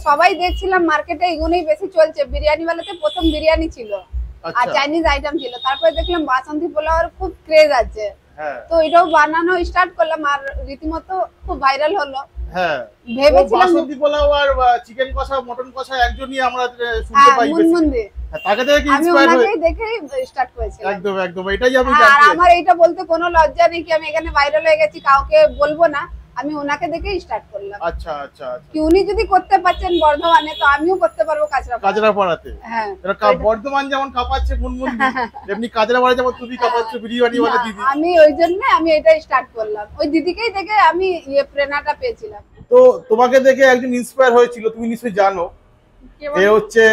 সবাই দেখছিলাম মার্কেটে এগুলোই বেশি চলছে। বিরিয়ানি ওয়ালাতে প্রথম বিরিয়ানি ছিল আর চাইনিজ আইটেম ছিল, তারপরে দেখলাম বাসন্তী পোলাওর খুব ক্রেজ আছে। তো এটাও বানানো স্টার্ট করলাম আর রীতিমতো খুব ভাইরাল হলো। হ্যাঁ, ভেবেছিলাম বাসন্তী পোলাও আর চিকেন কষা মটন কষা একজনই আমরা শুনতে পাই বেশি। মুনমুন্দি তাকে দেখে আমি ইন্সপায়ার হই, ওনাকেই দেখেই স্টার্ট করেছিলাম। একদম একদম এটাই আমি আর জানতে। আমার এইটা বলতে কোনো লজ্জা নেই কি আমি এখানে ভাইরাল হয়ে গেছি, কাউকে বলবো না, আমি ওনাকে দেখেই স্টার্ট করলাম। আচ্ছা আচ্ছা কি উনি যদি করতে পারছেন বর্ধমানে, তো আমিও করতে পারবো কাজরাপাড়াতে। হ্যাঁ, বর্ধমান যেমন কাঁপাচ্ছে মুনমুন্দি, এমনি কাজরাপাড়া যেমন তুমি কাঁপাচ্ছ বিরিয়ানি ওয়ালা দিদি। আমি ওই জন্য আমি এটা স্টার্ট করলাম, ওই দিদিকেই দেখে আমি প্রেরণাটা পেয়েছিলাম। তো তোমাকে দেখে একজন ইন্সপায়ার হয়েছিল, তুমি নিশ্চয়ই জানো, এ হচ্ছে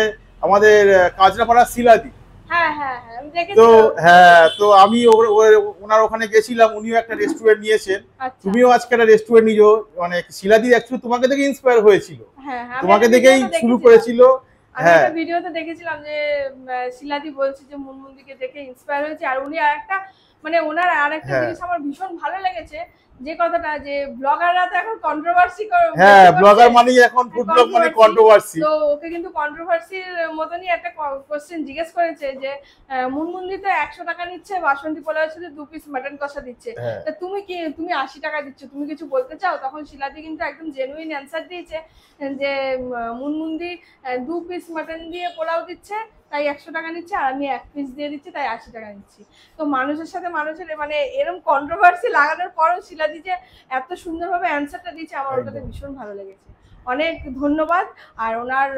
আমাদের কাজরাপাড়া শিলাদি। হ্যাঁ হ্যাঁ আমি দেখেছি। তো হ্যাঁ, তো আমি ওনার ওখানে গেছিলাম, উনিও একটা রেস্টুরেন্ট নিয়েছেন, তুমিও আজকে একটা রেস্টুরেন্ট নিয়েছো। মানে শিলাদি অ্যাকচুয়ালি তোমাকে দেখে ইন্সপায়ার হয়েছিল, তোমাকে দেখেই শুরু করেছিল। হ্যাঁ, আমি ভিডিওতে দেখেছিলাম যে শিলাদি বলছে যে মুনমুন্দিকে দেখে ইন্সপায়ার হয়েছে। আর উনি আরেকটা মানে ওনার আরেকটা জিনিস আমার ভীষণ ভালো লেগেছে, যে কথাটা যে ব্লগাররা তো এখন কন্ট্রোভার্সি করে। হ্যাঁ, ব্লগার মানে এখন ফুড ব্লগ মানে কন্ট্রোভার্সি। তো ওকে কিন্তু কন্ট্রোভার্সির মতনই একটা কোশ্চেন জিজ্ঞেস করেছে যে মুনমুন্দি তো 100 টাকা নিচ্ছে, বাসন্তী পোলাওয়ের সাথে 2 পিস মাটন কষা দিচ্ছে, তা তুমি 80 টাকা দিচ্ছ, তুমি কিছু বলতে চাও? তখন শিলাদি কিন্তু একদম জেনুইন অ্যান্সার দিয়েছে যে মুনমুন্দি 2 পিস মাটন দিয়ে পোলাও দিচ্ছে তাই 100 টাকা নিচ্ছে, আর আমি 1 পিস দিয়ে দিচ্ছি তাই 80 টাকা নিচ্ছি। তো মানুষের সাথে মানুষের মানে এরকম কন্ট্রোভার্সি লাগানোর পরও শিলাদি যে এত সুন্দরভাবে অ্যান্সারটা দিয়েছে, আমার ওটাতে ভীষণ ভালো লেগেছে। অনেক ধন্যবাদ। আর ওনার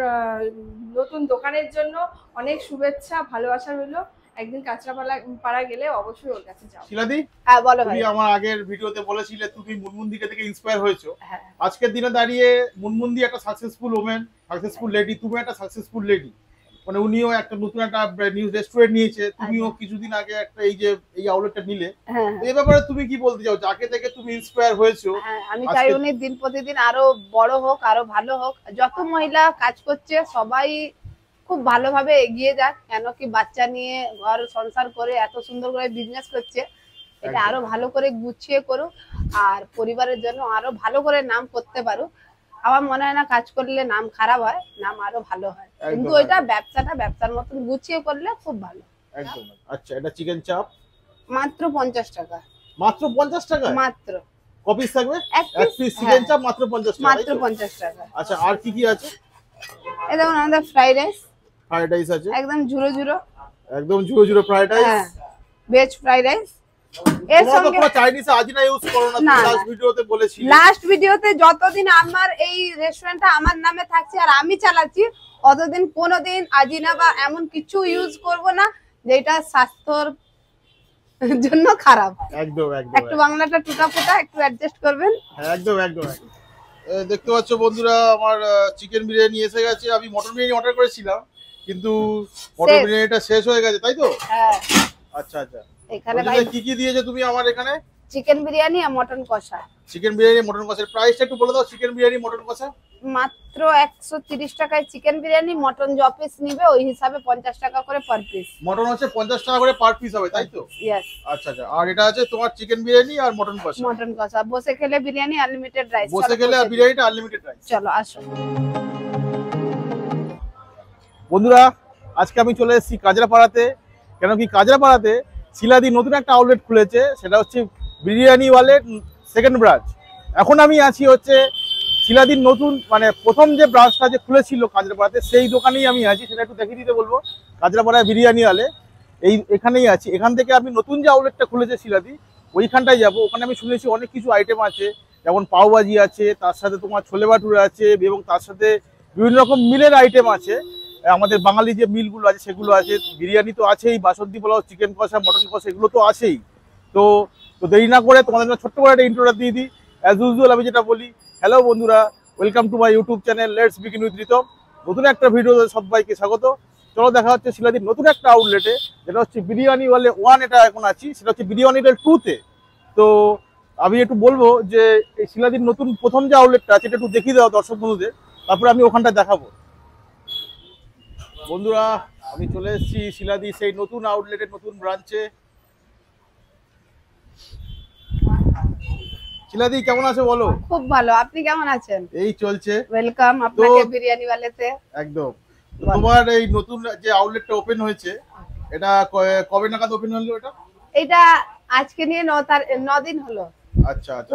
নতুন দোকানের জন্য অনেক শুভেচ্ছা, ভালোবাসা রইলো। একদিন কাঁচরাপাড়া গেলে অবশ্যই ওর কাছে যাও। শিলাদি, হ্যাঁ বলো ভাই। তুমি আমার আগের ভিডিওতে বলেছিলে তুমি মুনমুন্দিকে থেকে ইন্সপায়ার হয়েছো। আজকের দিনে দাঁড়িয়ে মুনমুন্দি একটা সাকসেসফুল ওমেন, সাকসেসফুল লেডি, তুমি একটা সাকসেসফুল লেডি। মানে উনিও একটা নতুন একটা নিউ রেস্টুরেন্ট নিয়েছে, তুমিও কিছুদিন আগে একটা এই আউটলেটটা নিলে। এই ব্যাপারে তুমি কি বলতে চাও, যাকে দেখে তুমি ইন্সপায়ার হয়েছো? আমি চাই উনি দিন প্রতিদিন আরো বড় হোক, আরো ভালো হোক। যত মহিলা কাজ করছে সবাই খুব ভালোভাবে এগিয়ে যাক, কেন কি বাচ্চা নিয়ে ঘর সংসার করে এত সুন্দর করে বিজনেস করছে, এটা আরো ভালো করে গুছিয়ে করুক আর পরিবারের জন্য আরো ভালো করে নাম করতে পারুক। আমার মনে হয় না কাজ করলে নাম খারাপ হয়, নাম আরো ভালো হয়, কিন্তু ওইটা ব্যবসার মতন গুছিয়ে করলে খুব ভালো। একদম। আচ্ছা, এটা চিকেন চাপ মাত্র 50 টাকা। মাত্র 50 টাকা? মাত্র। কপিস থাকবে? এক পিস চিকেন চাপ মাত্র 50 টাকা। মাত্র 50 টাকা। আচ্ছা, আর কি কি আছে? এই দেখুন আমাদের ফ্রাইড রাইস আছে একদম ঝুরো ঝুরো, একদম ঝুরো ঝুরো fried rice, veg fried rice. এর সঙ্গে পুরো চাইনিজ আজিনা ইউজ করো না, তুমি লাস্ট ভিডিওতে বলেছিলে। লাস্ট ভিডিওতে যতদিন আমার এই রেস্টুরেন্টটা আমার নামে থাকছে আর আমি চালাচ্ছি, অতদিন কোনোদিন আজিনা বা এমন কিছু ইউজ করব না যেটা স্বাস্থ্যর জন্য খারাপ। একদম একদম। একটু বাংলাটা টুটাফুটা একটু অ্যাডজাস্ট করবেন। একদম একদম। দেখতে পাচ্ছ বন্ধুরা, আমার চিকেন বিরিয়ানি এসে গেছে। আমি মটন বিরিয়ানি অর্ডার করেছিলাম, কিন্তু মটন বিরিয়ানিটা শেষ হয়ে গেছে, তাই তো? হ্যাঁ। আচ্ছা আচ্ছা। এখানে ভাই কি কি দিয়েছে তুমি আমার এখানে? চিকেন বিরিয়ানি আর মটন কষা। চিকেন বিরিয়ানি মটন কষার প্রাইসটা একটু বলে দাও। চিকেন বিরিয়ানি মটন কষা মাত্র 130 টাকায় চিকেন বিরিয়ানি, মটন য পিস নিবে ওই হিসাবে 50 টাকা করে পার পিস। মটন হচ্ছে 50 টাকা করে পার পিস হবে, তাই তো? यस। আচ্ছা আচ্ছা। আর এটা আছে তোমার চিকেন বিরিয়ানি আর মটন কষা। মটন কষা বসে খেলে বিরিয়ানি আনলিমিটেড রাইস। বসে খেলে আর বিরিয়ানিটা আনলিমিটেড রাইস। চলো আসো বন্ধুরা, আজকে আমি চলে এসেছি কাজরাপাড়াতে। কেন কি কাজরাপাড়াতে শিলাদি নতুন একটা আউটলেট খুলেছে, সেটা হচ্ছে বিরিয়ানি ওয়ালের সেকেন্ড ব্রাঞ্চ। এখন আমি আছি হচ্ছে শিলাদির নতুন মানে প্রথম যে ব্রাঞ্চটা যে খুলেছিল কাজরাপাড়াতে, সেই দোকানেই আমি আছি। সেটা একটু দেখিয়ে দিতে বলবো। কাজরাপাড়ায় বিরিয়ানি ওয়ালে এখানেই আছি। এখান থেকে আমি নতুন যে আউটলেটটা খুলেছে শিলাদি, ওইখানটায় যাবো। ওখানে আমি শুনেছি অনেক কিছু আইটেম আছে, যেমন পাওভাজি আছে, তার সাথে তোমার ছোলে ভাটুরে আছে, এবং তার সাথে বিভিন্ন রকম মিলের আইটেম আছে। আমাদের বাঙালি যে মিলগুলো আছে সেগুলো আছে, বিরিয়ানি তো আছেই, বাসন্তী পোলাও, চিকেন কষা, মটন কষা, এগুলো তো আছেই। তো দেরি না করে তোমাদের জন্য ছোট্ট করে একটা ইন্ট্রোটা দিয়ে দিই। অ্যাজ ইউজুয়াল আমি যেটা বলি, হ্যালো বন্ধুরা, welcome to my YouTube channel let's begin with Ritam. নতুন একটা ভিডিওতে সবাইকে স্বাগত। চলো দেখা হচ্ছে শিলাদির নতুন একটা আউটলেটে, যেটা হচ্ছে বিরিয়ানি ওয়ালে 1। এটা এখন আছি, সেটা হচ্ছে বিরিয়ানি ওয়ালে 2-তে। তো আমি একটু বলবো যে এই শিলাদির নতুন প্রথম যে আউটলেটটা আছে, এটা একটু দেখিয়ে দেওয়া দর্শক বন্ধুদের, তারপরে আমি ওখানটা দেখাবো। বন্ধুরা, আমি চলে এসেছি শিলাদি সেই নতুন আউটলেটের নতুন ব্রাঞ্চে। শিলাদি কেমন আছে বলো? খুব ভালো, আপনি কেমন আছেন? এই চলছে। ওয়েলকাম আপনাকে বিরিয়ানি ওয়ালেতে। একদম। তোমার এই নতুন যে আউটলেটটা ওপেন হয়েছে, এটা কবে নাগাদ ওপেন হলো এটা? এটা আজকে নিয়ে 9 দিন হলো। আচ্ছা আচ্ছা।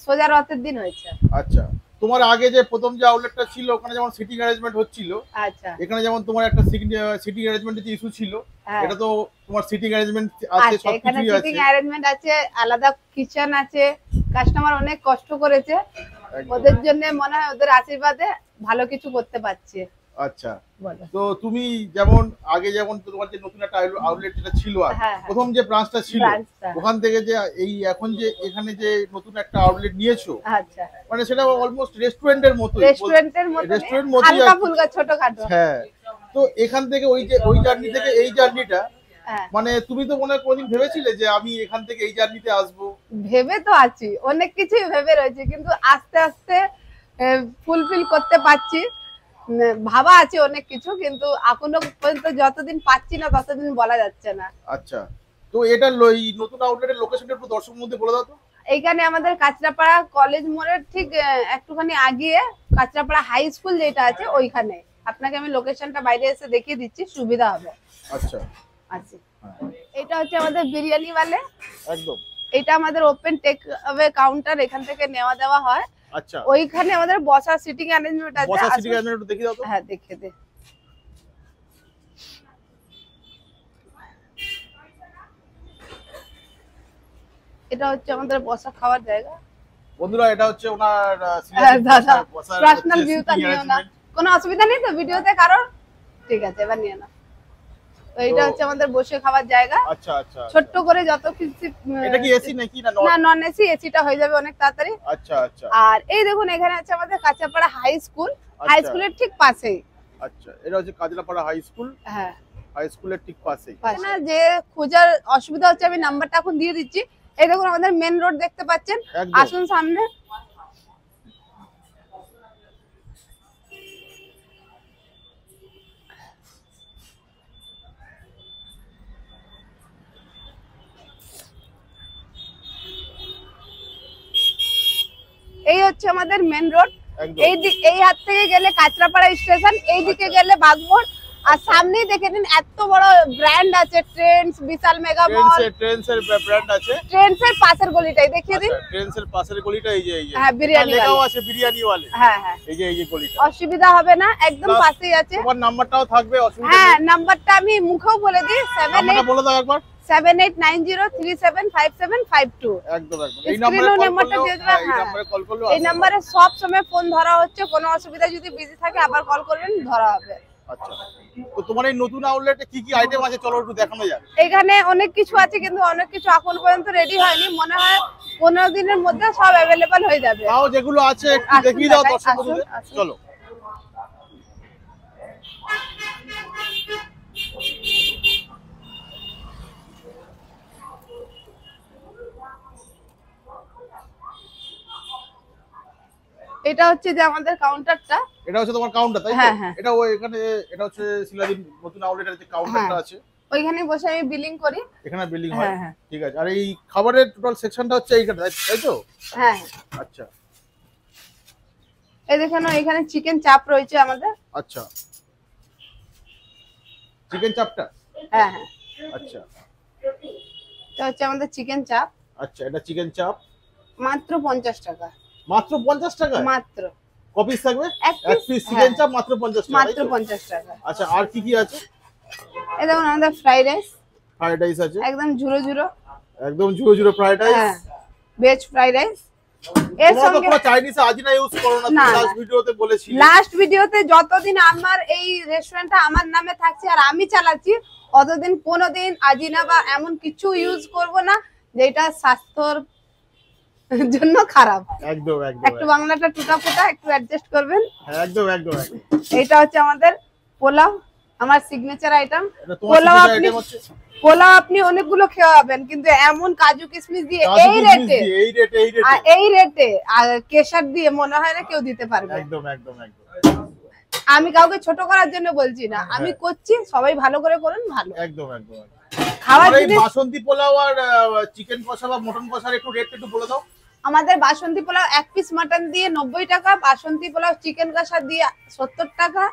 সোজা রথের দিন হয়েছে। আচ্ছা, তোমার আগে যে প্রথম যে আউটলেটটা ছিল ওখানে যেমন সিটিং অ্যারেঞ্জমেন্ট হচ্ছিল, আচ্ছা, এখানে যেমন তোমার একটা সিটিং অ্যারেঞ্জমেন্টের যে ইস্যু ছিল, এটা তো তোমার সিটিং অ্যারেঞ্জমেন্ট আছে, আচ্ছা, এখানে সবকিছুই আছে। সিটিং অ্যারেঞ্জমেন্ট আছে, আলাদা কিচেন আছে। কাস্টমার অনেক কষ্ট করেছে, ওদের জন্য মনে হয় ওদের আশীর্বাদে ভালো কিছু করতে পারছে। আচ্ছা, বলো। তো তুমি যেমন আগে যেমন তোমার যে নতুন একটা আউটলেট যেটা ছিল আর প্রথম যে ব্রাঞ্চটা ছিল, ওখান থেকে যে এই এখন যে এখানে যে নতুন একটা আউটলেট নিয়েছো, আচ্ছা, মানে সেটা অলমোস্ট রেস্টুরেন্টের মতো, রেস্টুরেন্ট মতো হালকা ফুলকা ছোটখাটো। হ্যাঁ, তো এখান থেকে ওই জার্নি থেকে এই জার্নিটা, মানে তুমি তো মনে হয় কোনদিন ভেবেছিলে যে আমি এখান থেকে এই জার্নিতে আসবো? ভেবে তো আছি, অনেক কিছুই ভেবে রয়েছে, কিন্তু আস্তে আস্তে ফুলফিল করতে পারছি। ভাবা আছে অনেক কিছু, কিন্তু এখনো পর্যন্ত যতদিন পাচ্ছি না ততদিন বলা যাচ্ছে না। আচ্ছা, তো এটা নতুন আউটলেটের লোকেশনটা একটু দর্শক মধ্যে বলে দাও তো। এইখানে আমাদের কাঁচরাপাড়া কলেজ মোড়ের ঠিক একটুখানি আগিয়ে কাঁচরাপাড়া হাই স্কুল যেটা আছে ওইখানে। আপনাকে আমি লোকেশনটা বাইরে এসে দেখিয়ে দিচ্ছি, সুবিধা হবে। আচ্ছা আচ্ছা, এটা হচ্ছে আমাদের বিরিয়ানি ওয়ালে। একদম, এটা আমাদের ওপেন টেক অ্যাওয়ে কাউন্টার, এখান থেকে নেওয়া দেওয়া হয়। আচ্ছা, ওইখানে আমাদের বসার সিটিং অ্যারেঞ্জমেন্ট আছে। বসার সিটিং অ্যারেঞ্জমেন্ট একটু দেখিয়ে দাও তো। হ্যাঁ, দেখিয়ে দে। এটা হচ্ছে আমাদের বসা খাওয়ার জায়গা। বন্ধুরা, এটা হচ্ছে ওনার দাদা পার্সোনাল ভিউটা নিও না, কোনো অসুবিধা নেই তো ভিডিওতে কারোর? ঠিক আছে, এবার নিয়ে নাও। তো এটা হচ্ছে আমাদের বসে খাওয়ার জায়গা। আচ্ছা আচ্ছা, ছোট্ট করে যত কিছু। এটা কি এসি নাকি না নন এসি? এসিটা হয়ে যাবে অনেক তাড়াতাড়ি। আচ্ছা আচ্ছা। আর এই দেখুন, এখানে আছে আমাদের কাঁচরাপাড়া হাই স্কুল। হাই স্কুলের ঠিক পাশেই। আচ্ছা, এটা হচ্ছে কাঁচরাপাড়া হাই স্কুল। হ্যাঁ, হাই স্কুলের ঠিক পাশেই। না, যে খোঁজার অসুবিধা হচ্ছে আমি নাম্বারটা এখন দিয়ে দিচ্ছি। এই দেখুন আমাদের মেন রোড দেখতে পাচ্ছেন, আসুন সামনে। এই হচ্ছে আমাদের মেন রোড। এই হাত থেকে গেলে কাঁচরাপাড়া স্টেশন, এই দিকে গেলে বাগমোড়। আর সামনেই দেখে নিন এত বড় ব্র্যান্ড আছে, ট্রেন্ডস, বিশাল মেগা মল। ট্রেন্ডসের ব্র্যান্ড আছে। ট্রেন্ডসের পাশের গলিটাই দেখিয়ে দিন। ট্রেন্ডসের পাশের গলিটা এই যে হ্যাঁ, বিরিয়ানি লেখাও আছে বিরিয়ানি ওয়ালে। হ্যাঁ হ্যাঁ, এই যে গলিটা। অসুবিধা হবে না, একদম পাশেই আছে। তোমার নাম্বারটাও থাকবে, অসুবিধা নেই। হ্যাঁ, নাম্বারটা আমি মুখেও বলে দিই, 78 বলে দাও একবার। 7890375752। একদম একদম, এই নাম্বারে কল করলে এই নাম্বারে সব সময় ফোন ধরা হচ্ছে, কোনো অসুবিধা যদি বিজি থাকে আবার কল করবেন, ধরা হবে। আচ্ছা, তো তোমার এই নতুন আউটলেটে কি কি আইটেম আছে চলো একটু দেখানো যাক। এখানে অনেক কিছু আছে, কিন্তু অনেক কিছু এখন পর্যন্ত রেডি হয়নি। মনে হয় 15 দিনের মধ্যে সব अवेलेबल হয়ে যাবে। তাও যেগুলো আছে একটু দেখিয়ে দাও দর্শকদের। চলো। এটা হচ্ছে যে আমাদের কাউন্টারটা। এটা হচ্ছে তোমার কাউন্টার, তাই তো? হ্যাঁ হ্যাঁ, এটা এখানে, এটা হচ্ছে শিলাদি নতুন আউটলেটের যে কাউন্টারটা আছে, ওইখানে বসে আমি বিলিং করি। এখানে বিলিং হয়। ঠিক আছে, আর এই খাবারের টোটাল সেকশনটা হচ্ছে এইখানে, তাই তো? হ্যাঁ। আচ্ছা, এই দেখেন এখানে চিকেন চাপ রয়েছে আমাদের। আচ্ছা, চিকেন চাপটা। হ্যাঁ হ্যাঁ, আচ্ছা, এটা হচ্ছে আমাদের চিকেন চাপ। আচ্ছা, এটা চিকেন চাপ মাত্র 50 টাকা। মাত্র 50 টাকা? মাত্র। কপিস থাকবে? এক পিস চিকেন চাপ মাত্র 50 টাকা। মাত্র 50 টাকা। আচ্ছা, আর কি কি আছে? এই দেখুন আমাদের ফ্রাইড রাইস। ফ্রাইড রাইস আছে, একদম ঝুরো ঝুরো। একদম ঝুরো ঝুরো ফ্রাইড রাইস। হ্যাঁ, ভেজ ফ্রাইড রাইস। এর সঙ্গে তোমরা চাইনিজ আজিনা ইউজ করো না, তুমি লাস্ট ভিডিওতে বলেছিলে। লাস্ট ভিডিওতে যতদিন আমার এই রেস্টুরেন্টটা আমার নামে থাকছে আর আমি চালাচ্ছি, অতদিন কোনোদিন আজিনা বা এমন কিছু ইউজ করব না যেটা স্বাস্থ্যর জন্য খারাপ। একদম একদম, একটু বাংলাটা টুটাফুটা একটু অ্যাডজাস্ট করবেন। একদম একদম একদম। এটা হচ্ছে আমাদের পোলাও, আমার সিগনেচার আইটেম। পোলাও আপনি অনেকগুলো খাওয়াবেন, কিন্তু এমন কাজু কিশমিশ দিয়ে এই রেটে আর কেশর দিয়ে মনে হয় না কেউ দিতে পারবে। একদম একদম একদম। আমি কাউকে ছোট করার জন্য বলছি না, আমি করছি, সবাই ভালো করে করুন। ভালো, একদম একদম। খাওয়ার জিনিস। বাসন্তী পোলাও আর চিকেন কষা বা মটন কষার একটু রেট একটু বলে দাও। আমাদের বাসন্তী পোলাও 1 পিস মাটন দিয়ে 90 টাকা, বাসন্তী পোলাও চিকেন কষা দিয়ে 70 টাকা,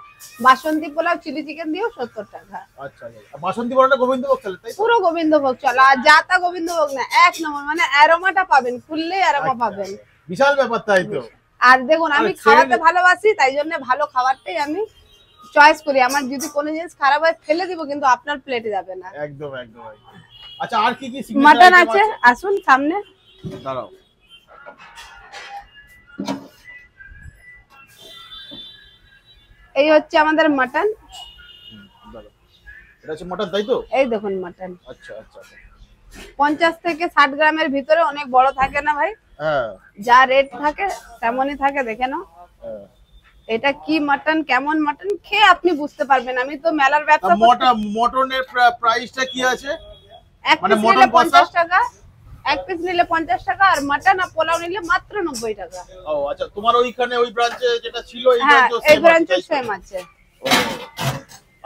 বাসন্তী পোলাও চিলি চিকেন দিয়েও 70 টাকা। আচ্ছা আচ্ছা, বাসন্তী পোলাওটা গোবিন্দভোগ চলে তাই তো? পুরো গোবিন্দভোগ চলে, আর যা তা গোবিন্দভোগ না, এক নম্বর, মানে অ্যারোমাটা পাবেন, খুললে অ্যারোমা পাবেন। বিশাল ব্যাপার তাই তো। আর দেখুন আমি খাওয়াতে ভালোবাসি, তাই জন্য ভালো খাবারটাই আমি চয়েস করি। আমার যদি কোনো জিনিস খারাপ হয় ফেলে দিব, কিন্তু আপনার প্লেটে যাবে না। একদম একদম। আচ্ছা আর কি কি মাটন আছে, আসুন সামনে দাঁড়াও। এই হচ্ছে আমাদের মাটন। এটা হচ্ছে মাটন তাই তো? এই দেখুন মাটন। আচ্ছা আচ্ছা। 50 থেকে 60 গ্রামের ভিতরে, অনেক বড় থাকে না ভাই। হ্যাঁ, যা রেট থাকে তেমনই থাকে, দেখে নাও। হ্যাঁ। এটা কি মাটন, কেমন মাটন খেয়ে আপনি বুঝতে পারবেন। আমি তো মেলার ব্যবসা মটনের প্রাইসটা কি আছে? এক মানে পিস মটন নিলে কষা? 50 টাকা, এক পিস নিলে 50 টাকা, আর মাটন আর পোলাও নিলে মাত্র 90 টাকা। ও আচ্ছা, তোমার ওইখানে ওই ব্রাঞ্চে যেটা ছিল এই হ্যাঁ, ব্রাঞ্চেও এই সেম ব্রাঞ্চে আছে? সেম আছে।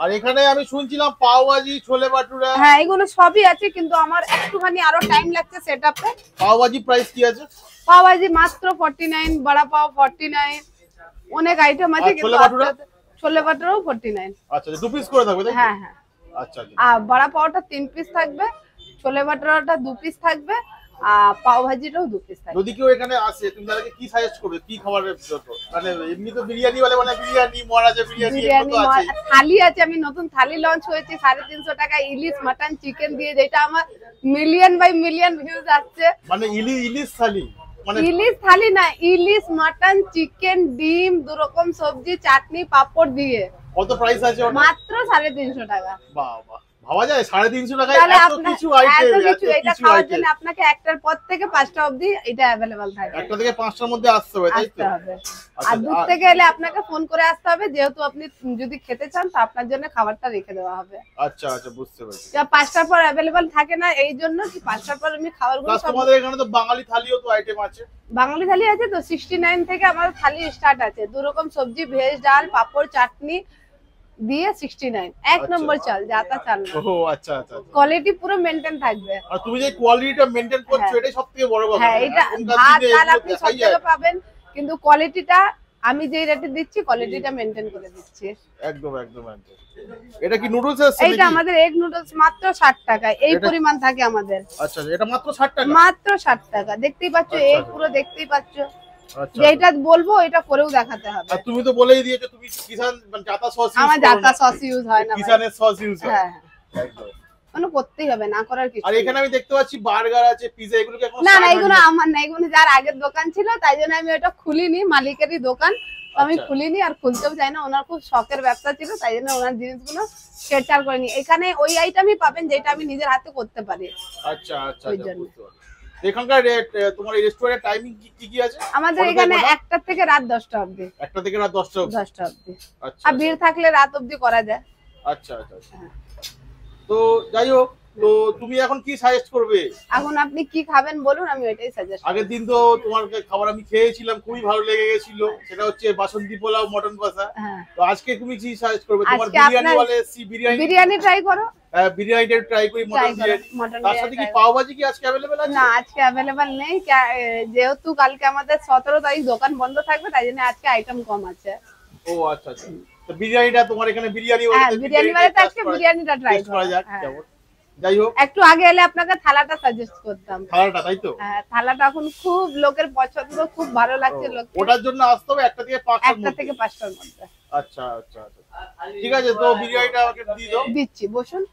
আর এখানে আমি শুনছিলাম পাও ভাজি, ছোলে ভাটুরা। হ্যাঁ, এগুলো সবই আছে, কিন্তু আমার একটুখানি আরো টাইম লাগছে সেটআপে। পাও ভাজি প্রাইস কি আছে? পাও ভাজি মাত্র 49, বড়া পাও 49, অনেক আইটেম আছে। আর ছোলে কিন্তু ভাটুরা? ছোলে ভাটুরাও 49। আচ্ছা, দু পিস করে থাকবে তাই তো? হ্যাঁ হ্যাঁ। আচ্ছা আচ্ছা। আর বড়া পাওটা 3 পিস থাকবে, ছোলে ভাটুরাটা 2 পিস থাকবে, আর পাও ভাজিটাও 2 পিস থাকবে। যদি কেউ এখানে আসে তুমি তাদেরকে কি সাজেস্ট করবে, কি খাবারের জন্য? মানে এমনি তো বিরিয়ানি বলে, মানে বিরিয়ানি, মহারাজা বিরিয়ানি এগুলো তো আছে। থালি আছে, আমি নতুন থালি লঞ্চ হয়েছে 350 টাকা, ইলিশ মাটন চিকেন দিয়ে, যেটা আমার মিলিয়ন বাই মিলিয়ন ভিউজ আসছে। মানে ইলিশ থালি, মানে ইলিশ থালি না, ইলিশ মাটন চিকেন ডিম 2 রকম সবজি চাটনি পাপড় দিয়ে। কত প্রাইস আছে ওটা? মাত্র 350 টাকা। বাহ বাহ, ভাবা যায় 350 টাকায় তাহলে এত আপনার কিছু আইটেম, এত এত কিছু, এটা কিছু খাওয়ার আইটেম। জন্য আপনাকে 1টার পর থেকে 5টা অবধি এটা अवेलेबल থাকে। 1টা থেকে 5টার মধ্যে আসতে হবে তাই তো? আসতে হবে। আচ্ছা, আর দূর থেকে এলে আপনাকে ফোন করে আসতে হবে, যেহেতু আপনি যদি খেতে চান তো আপনার জন্য খাবারটা রেখে দেওয়া হবে। আচ্ছা আচ্ছা, বুঝতে পেরেছি। যা 5টার পর अवेलेबल থাকে না, এই জন্য কি 5টার পর আমি খাবারগুলো প্লাস সব। তোমাদের এখানে তো বাঙালি থালিও তো আইটেম আছে। বাঙালি থালি আছে তো, 69 থেকে আমাদের থালি স্টার্ট আছে। 2 রকম সবজি, ভেজ, ডাল, পাপড়, চাটনি দিয়ে 69। এক আচ্ছা। নম্বর চাল, যাতা চাল না। ও আচ্ছা আচ্ছা। কোয়ালিটি পুরো মেইনটেইন থাকবে। আর তুমি যে কোয়ালিটিটা মেইনটেইন করছো হ্যাঁ। এটাই সবথেকে বড় কথা। হ্যাঁ, এটা এখনকার ভাত দিনে ডাল এগুলো আপনি সব দেখাই যায় জায়গায় না। পাবেন, কিন্তু কোয়ালিটিটা আমি যেই রেটে দিচ্ছি, কোয়ালিটিটা মেইনটেইন করে দিচ্ছি। একদম একদম একদম। এটা কি নুডলস আছে নাকি? এইটা আমাদের এগ নুডলস মাত্র 60 টাকায়, এই এটা- পরিমাণ থাকে আমাদের। আচ্ছা, এটা মাত্র 60 টাকা? মাত্র 60 টাকা। দেখতেই পাচ্ছ, আচ্ছা, এগ আচ্ছা। পুরো দেখতেই পাচ্ছ। আচ্ছা। যেটা বলবো এটা করেও দেখাতে হবে। আর তুমি তো বলেই দিয়েছো তুমি কিষান মানে জাতা সস ইউজ করো না। আমার জাতা সস ইউজ হয় না ভাই। কিষানের সস ইউজ হয়। হ্যাঁ, একদম। কোনো করতেই হবে, না করার কিছু আর নেই। এখানে আমি দেখতে পাচ্ছি বার্গার আছে, পিজা, এগুলো কি এখন না না, start এগুলো হয়নি? আমার না, এগুলো যার আগের দোকান ছিল, তাই জন্য আমি ওটা খুলিনি। মালিকেরই দোকান, তো আমি আচ্ছা। খুলিনি আর খুলতেও চাই না। ওনার খুব শখের ব্যবসা ছিল, তাই জন্য ওনার জিনিসগুলো শেয়ার করিনি। এখানে ওই আইটেমই পাবেন যেটা আমি নিজের হাতে করতে পারি। আচ্ছা আচ্ছা ওই আচ্ছা, জন্য। বুঝতে পারছি। এখানকার তোমার এই রেস্টুরেন্টের টাইমিং কি কি আছে? আমাদের কটা থেকে এখানে কটা? 1টা থেকে রাত 10টা অবধি। 1টা থেকে রাত 10টা অবধি। 10টা অবধি। আচ্ছা আর ভিড় থাকলে রাত অবধি করা যায়। আচ্ছা আচ্ছা আচ্ছা। তো যাই হোক, তো তুমি এখন কি সাজেস্ট করবে? এখন আপনি কি খাবেন বলুন, আমি ওইটাই সাজেস্ট করি। আগের দিন তো তোমার খাবার আমি খেয়েছিলাম, খুবই ভালো লেগে গেছিল। সেটা হচ্ছে বাসন্তী পোলাও, মটন কষা। হ্যাঁ, তো আজকে তুমি কি সাজেস্ট করবে? তোমার আজকে বিরিয়ানি আপনার- বলে বিরিয়ানি, বিরিয়ানি ট্রাই করো। বিরিয়ানিটা ট্রাই করি, ট্রাই মটন করো, বিরিয়ানি। মটন তার সাথে কি বিরিয়ানি। পাও ভাজি কি আজকে अवेलेबल আছে? না, আজকে अवेलेबल নেই, যেহেতু কালকে আমাদের 17 তারিখ দোকান বন্ধ থাকবে, তাই জন্য আজকে আইটেম কম আছে। ও আচ্ছা আচ্ছা। তো বিরিয়ানিটা তোমার এখানে বিরিয়ানি হ্যাঁ, বলে বিরিয়ানি মানে তো আজকে বিরিয়ানিটা ট্রাই করা যাক হ্যাঁ। কেমন। যাই হোক, একটু আগে এলে আপনাকে থালাটা সাজেস্ট করতাম। খাবারটা তাই তো? হ্যাঁ, থালাটা এখন খুব লোকের পছন্দ, খুব ভালো লাগছে লোক। ওটার জন্য আসতে হবে 1টা থেকে 5টার 1টা মধ্যে। থেকে 5টার মধ্যে। আচ্ছা আচ্ছা আচ্ছা, ঠিক আছে। তো বিরিয়ানিটা আমাকে দিয়ে দাও। দিচ্ছি, বসুন।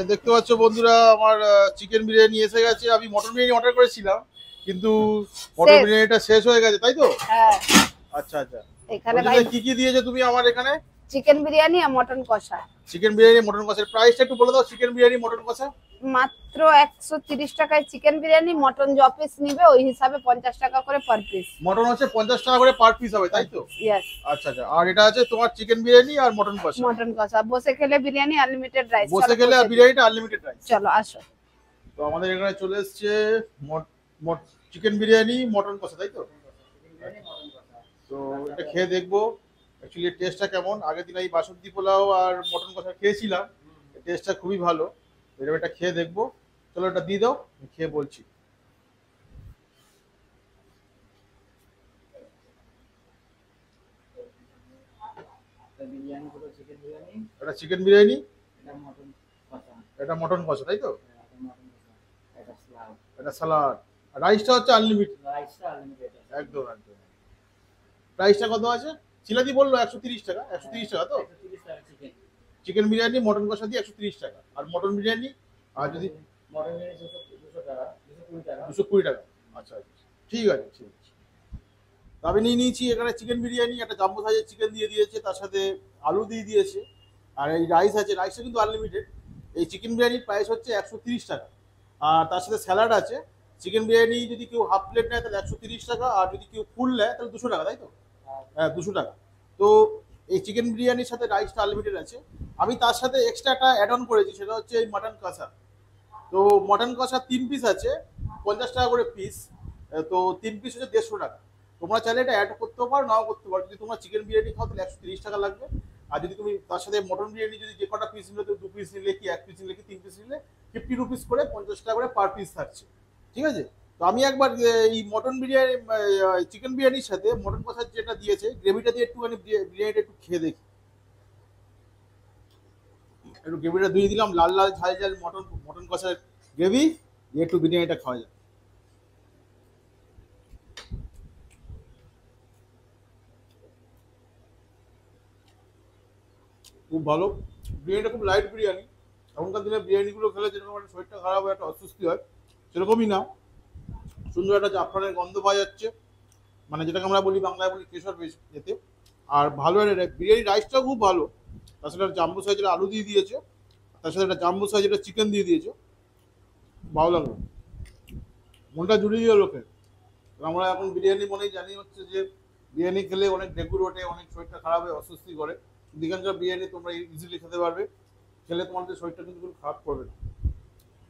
দেখতে পাচ্ছ বন্ধুরা, আমার চিকেন বিরিয়ানি এসে গেছে। আমি মটন বিরিয়ানি অর্ডার করেছিলাম, কিন্তু মটন শেষ। বিরিয়ানিটা শেষ হয়ে গেছে তাই তো? হ্যাঁ, আচ্ছা আচ্ছা। এখানে বলছি ভাই যে কি কি দিয়েছো তুমি আমার এখানে? চিকেন বিরিয়ানি আর মটন কষা। চিকেন বিরিয়ানি, মটন কষার প্রাইসটা একটু বলে দাও। চিকেন বিরিয়ানি, মটন কষা মাত্র 130 টাকায় চিকেন বিরিয়ানি। মটন য পিস নিবে ওই হিসাবে 50 টাকা করে পার পিস। মটন হচ্ছে 50 টাকা করে পার পিস হবে তাই তো? ইয়েস। আচ্ছা আচ্ছা। আর এটা আছে তোমার চিকেন বিরিয়ানি আর মটন কষা। মটন কষা। বসে খেলে বিরিয়ানি, আনলিমিটেড রাইস। বসে গেলে আর বিরিয়ানিটা আনলিমিটেড রাইস। চলো আসো। তো আমাদের এখানে চলে এসেছে চিকেন বিরিয়ানি, মটন কষা তাই তো? তো এটা খেয়ে দেখবো অ্যাকচুয়ালি টেস্টটা কেমন। আগের দিন এই বাসন্তী পোলাও আর মটন কষা খেয়েছিলাম, টেস্টটা খুবই ভালো। এরকম এটা খেয়ে দেখবো। চলো এটা দিয়ে দাও, আমি খেয়ে বলছি। বিরিয়ানি পুরো চিকেন বিরিয়ানি, এটা চিকেন বিরিয়ানি, এটা মটন কষা, এটা মটন কষা, তাই তো? এটা মটন কষা, এটা স্লাব, এটা সালাড, রাইসটা হচ্ছে আনলিমিটেড। রাইসটা আনলিমিটেড আছে। একদম একদম। প্রাইসটা কত আছে? চিলাদি বললো 130 টাকা। 130 টাকা তো? 130 টাকা চিকেন। চিকেন বিরিয়ানি মটন কষা দিয়ে 130 টাকা। আর মটন বিরিয়ানি আর যদি মটন বিরিয়ানি 200 টাকা, 220 টাকা। 220 টাকা। আচ্ছা আচ্ছা, ঠিক আছে ঠিক আছে। তো আমি নিয়ে নিয়েছি এখানে চিকেন বিরিয়ানি, একটা জাম্বো সাইজের চিকেন দিয়ে দিয়েছে, তার সাথে আলু দিয়ে দিয়েছে, আর এই রাইস আছে। রাইসটা কিন্তু আনলিমিটেড। এই চিকেন বিরিয়ানির প্রাইস হচ্ছে 130 টাকা, আর তার সাথে স্যালাড আছে। চিকেন বিরিয়ানি যদি কেউ হাফ প্লেট নেয় তাহলে 130 টাকা, আর যদি কেউ ফুল নেয় তাহলে 200 টাকা, তাই তো? হ্যাঁ 200 টাকা। তো এই চিকেন বিরিয়ানির সাথে রাইসটা আনলিমিটেড আছে। আমি তার সাথে এক্সট্রা একটা অ্যাড অন করেছি, সেটা হচ্ছে এই মাটন কষা। তো মটন কষা 3 পিস আছে, 50 টাকা করে পিস। তো 3 পিস হচ্ছে 150 টাকা। তোমরা চাইলে এটা অ্যাড করতেও পারো, নাও করতে পারো। যদি তোমরা চিকেন বিরিয়ানি খাও তাহলে 130 টাকা লাগবে। আর যদি তুমি তার সাথে মটন বিরিয়ানি যদি যে কটা পিস নিলে, 2 পিস নিলে কি 1 পিস নিলে কি 3 পিস নিলে 50 রুপিস করে 50 টাকা করে পার পিস থাকছে, ঠিক আছে? তো আমি একবার এই মটন বিরিয়ানি চিকেন বিরিয়ানির সাথে মটন কষার যেটা দিয়েছে গ্রেভিটা দিয়ে একটুখানি বিরিয়ানিটা একটু খেয়ে দেখি। একটু গ্রেভিটা দিয়ে দিলাম, লাল লাল ঝাল ঝাল মটন কষার গ্রেভি দিয়ে একটু বিরিয়ানিটা খাওয়া যায়। খুব ভালো বিরিয়ানিটা, খুব লাইট বিরিয়ানি। এখনকার দিনে বিরিয়ানিগুলো খেলে যেরকম একটা শরীরটা খারাপ হয়, একটা অস্বস্তি হয়, সেরকমই না। সুন্দর একটা জাফরানের গন্ধ পাওয়া যাচ্ছে, মানে যেটাকে আমরা বলি বাংলায় বলি কেশর বেশ এতে। আর ভালো বিরিয়ানি রাইসটাও খুব ভালো। তার সাথে একটা জাম্বো সাইজের আলু দিয়ে দিয়েছে, তার সাথে একটা জাম্বো সাইজের চিকেন দিয়ে দিয়েছে। ভালো লাগলো, মনটা জুড়িয়ে দিল লোকের। আমরা এখন বিরিয়ানি মনেই জানি হচ্ছে যে বিরিয়ানি খেলে অনেক ডেঙ্গুর ওঠে, অনেক শরীরটা খারাপ হয়, অস্বস্তি করে। এখানকার বিরিয়ানি তোমরা ইজিলি খেতে পারবে, খেলে তোমাদের শরীরটা কিন্তু কোনো খারাপ করবে না।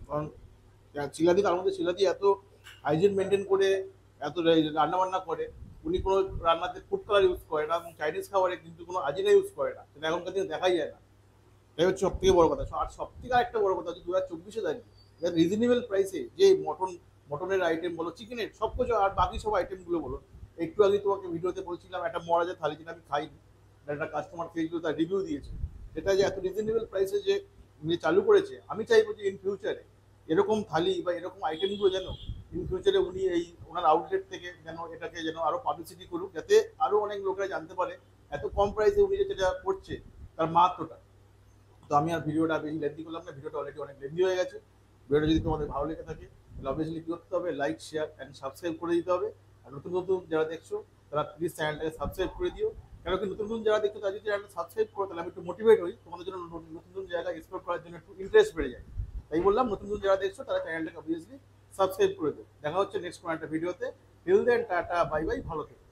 কারণ শিলাদি, তার মধ্যে শিলাদি এত হাইজিন মেনটেন করে এত রান্না বান্না করে। উনি কোনো রান্নাতে ফুড কালার ইউজ করে না, এবং চাইনিজ খাবারে কিন্তু কোনো আজিনা ইউজ করে না, সেটা এখনকার দিনে দেখাই যায় না। তাই হচ্ছে সব থেকে বড় কথা। আর সব থেকে আরেকটা বড় কথা হচ্ছে 2024-এ দাঁড়িয়ে রিজনেবল প্রাইসে যে মটনের আইটেম বলো, চিকেনের সব কিছু, আর বাকি সব আইটেমগুলো বলো। একটু আগে তোমাকে ভিডিওতে বলছিলাম একটা মহারাজা থালি, যেটা আমি খাইনি, একটা কাস্টমার খেয়েছিল, তার রিভিউ দিয়েছে। সেটা যে এত রিজনেবল প্রাইসে যে উনি চালু করেছে, আমি চাইবো যে ইন ফিউচারে এরকম থালি বা এরকম আইটেমগুলো যেন ইন ফিউচারে উনি এই ওনার আউটলেট থেকে যেন এটাকে যেন আরো পাবলিসিটি করুক, যাতে আরো অনেক লোকেরা জানতে পারে এত কম প্রাইসে উনি যেটা করছে তার মাত্রটা। তো আমি আর ভিডিওটা বেশি লেন্দি করলাম না, ভিডিওটা অলরেডি অনেক লেন্দি হয়ে গেছে। ভিডিওটা যদি তোমাদের ভালো লেগে থাকে তাহলে অবভিয়াসলি কি করতে হবে, লাইক শেয়ার অ্যান্ড সাবস্ক্রাইব করে দিতে হবে। আর নতুন নতুন যারা দেখছো তারা প্লিজ চ্যানেলটাকে সাবস্ক্রাইব করে দিও। কেন কি নতুন নতুন যারা দেখছো তারা যদি চ্যানেলটা সাবস্ক্রাইব করো তাহলে আমি একটু মোটিভেট হই, তোমাদের জন্য নতুন নতুন জায়গা এক্সপ্লোর করার জন্য একটু ইন্টারেস্ট বেড়ে যায়। তাই বললাম নতুন নতুন যারা দেখছো তারা চ্যানেলটাকে অবভিয়াসলি সাবস্ক্রাইব করে দিও। দেখা হচ্ছে নেক্সট কোনো একটা ভিডিওতে। Till then tata bye bye, ভালো থেকো।